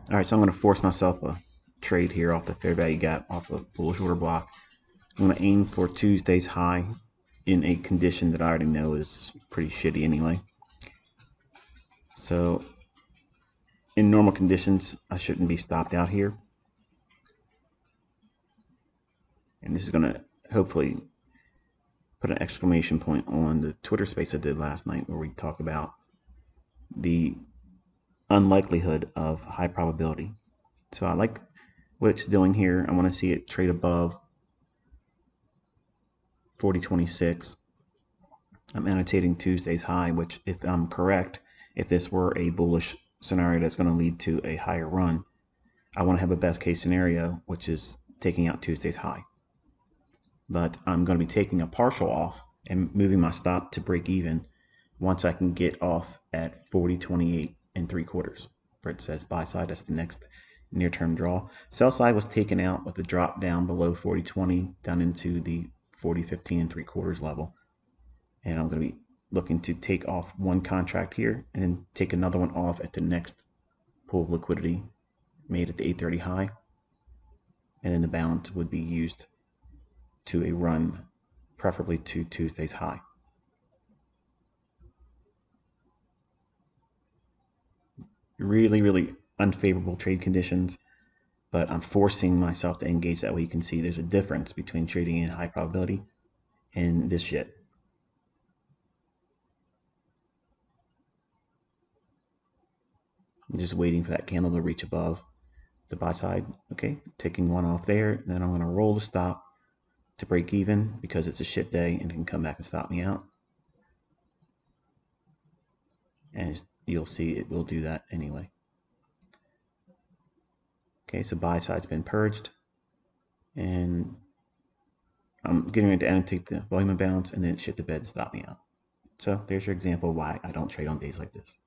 All right, so I'm going to force myself a trade here off the fair value gap off a bullish order block. I'm going to aim for Tuesday's high in a condition that I already know is pretty shitty anyway. So in normal conditions, I shouldn't be stopped out here. And this is going to hopefully put an exclamation point on the Twitter space I did last night where we talk about the unlikelihood of high probability. So I like what it's doing here. I want to see it trade above 40.26. I'm annotating Tuesday's high, which if I'm correct, if this were a bullish scenario that's going to lead to a higher run, I want to have a best case scenario, which is taking out Tuesday's high. But I'm going to be taking a partial off and moving my stop to break even once I can get off at 40.28 3/4, where it says buy side. That's the next near term draw. Sell side was taken out with a drop down below 40.20 down into the 40.15 3/4 level. And I'm going to be looking to take off one contract here and then take another one off at the next pool of liquidity made at the 8:30 high. And then the balance would be used to a run, preferably to Tuesday's high. Really, really unfavorable trade conditions, but I'm forcing myself to engage that way. You can see there's a difference between trading in high probability and this shit. I'm just waiting for that candle to reach above the buy side. Okay, taking one off there. Then I'm going to roll the stop to break even because it's a shit day and it can come back and stop me out. And you'll see it will do that anyway. Okay, so buy side's been purged. And I'm getting ready to annotate the volume imbalance and then shit the bed and stop me out. So there's your example of why I don't trade on days like this.